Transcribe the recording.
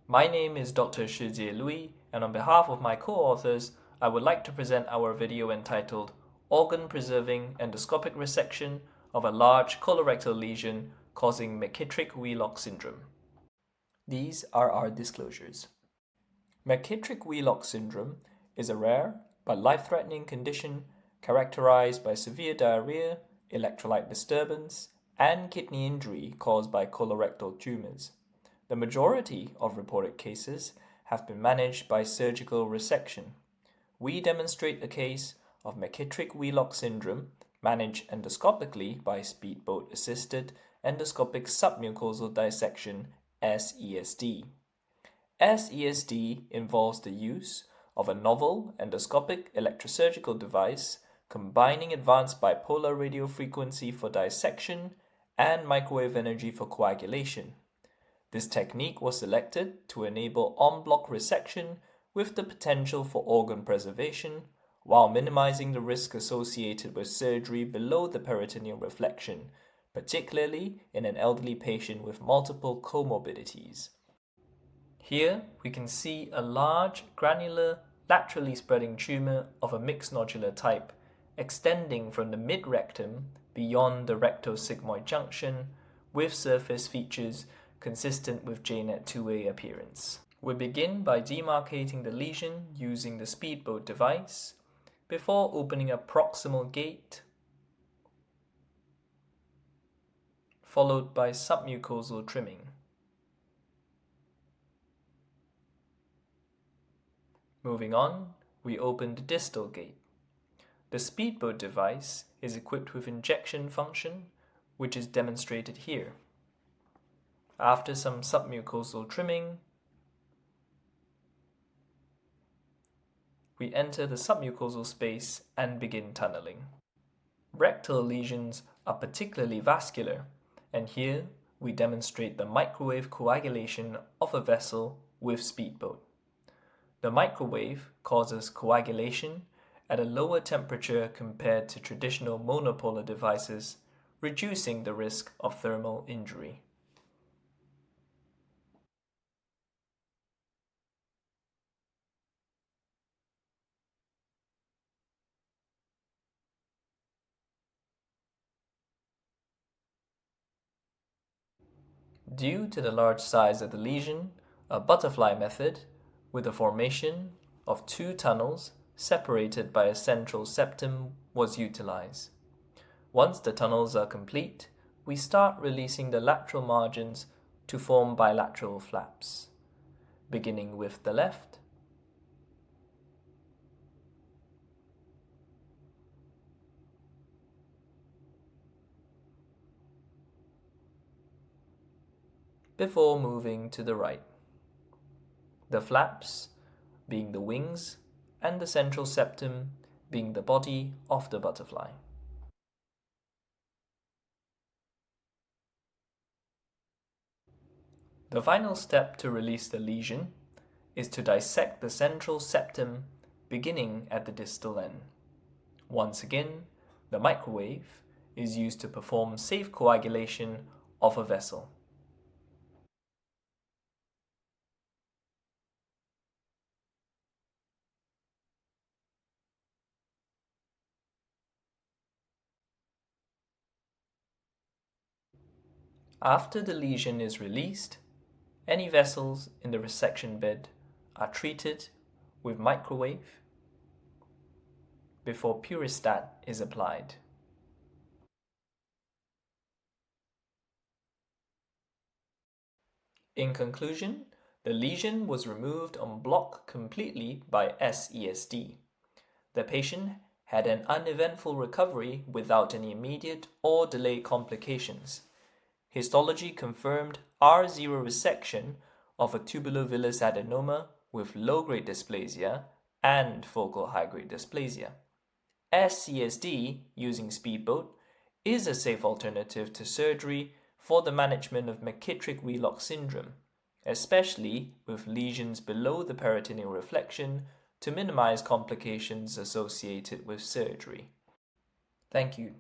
My name is Dr. Shijie Lui, and on behalf of my co-authors, I would like to present our video entitled Organ-Preserving Endoscopic Resection of a Large Colorectal Lesion Causing McKittrick-Wheelock Syndrome. These are our disclosures. McKittrick-Wheelock syndrome is a rare but life-threatening condition characterized by severe diarrhoea, electrolyte disturbance, and kidney injury caused by colorectal tumours. The majority of reported cases have been managed by surgical resection. We demonstrate a case of McKittrick-Wheelock syndrome managed endoscopically by speedboat-assisted endoscopic submucosal dissection S-ESD. S-ESD involves the use of a novel endoscopic electrosurgical device combining advanced bipolar radiofrequency for dissection and microwave energy for coagulation. This technique was selected to enable en-bloc resection with the potential for organ preservation while minimizing the risk associated with surgery below the peritoneal reflection, particularly in an elderly patient with multiple co-morbidities. Here we can see a large, granular, laterally spreading tumor of a mixed nodular type extending from the mid-rectum beyond the rectosigmoid junction with surface features consistent with JNET 2A appearance. We begin by demarcating the lesion using the speedboat device before opening a proximal gate, followed by submucosal trimming. Moving on, we open the distal gate. The speedboat device is equipped with injection function, which is demonstrated here. After some submucosal trimming, we enter the submucosal space and begin tunneling. Rectal lesions are particularly vascular, and here we demonstrate the microwave coagulation of a vessel with speedboat. The microwave causes coagulation at a lower temperature compared to traditional monopolar devices, reducing the risk of thermal injury. Due to the large size of the lesion, a butterfly method with the formation of two tunnels separated by a central septum was utilized. Once the tunnels are complete, we start releasing the lateral margins to form bilateral flaps, beginning with the left, before moving to the right. The flaps being the wings and the central septum being the body of the butterfly. The final step to release the lesion is to dissect the central septum beginning at the distal end. Once again, the microwave is used to perform safe coagulation of a vessel. After the lesion is released, any vessels in the resection bed are treated with microwave before Puristat is applied. In conclusion, the lesion was removed en bloc completely by S-ESD. The patient had an uneventful recovery without any immediate or delayed complications. Histology confirmed R0 resection of a tubulovillous adenoma with low-grade dysplasia and focal high-grade dysplasia. S-ESD using speedboat is a safe alternative to surgery for the management of McKittrick-Wheelock syndrome, especially with lesions below the peritoneal reflection to minimize complications associated with surgery. Thank you.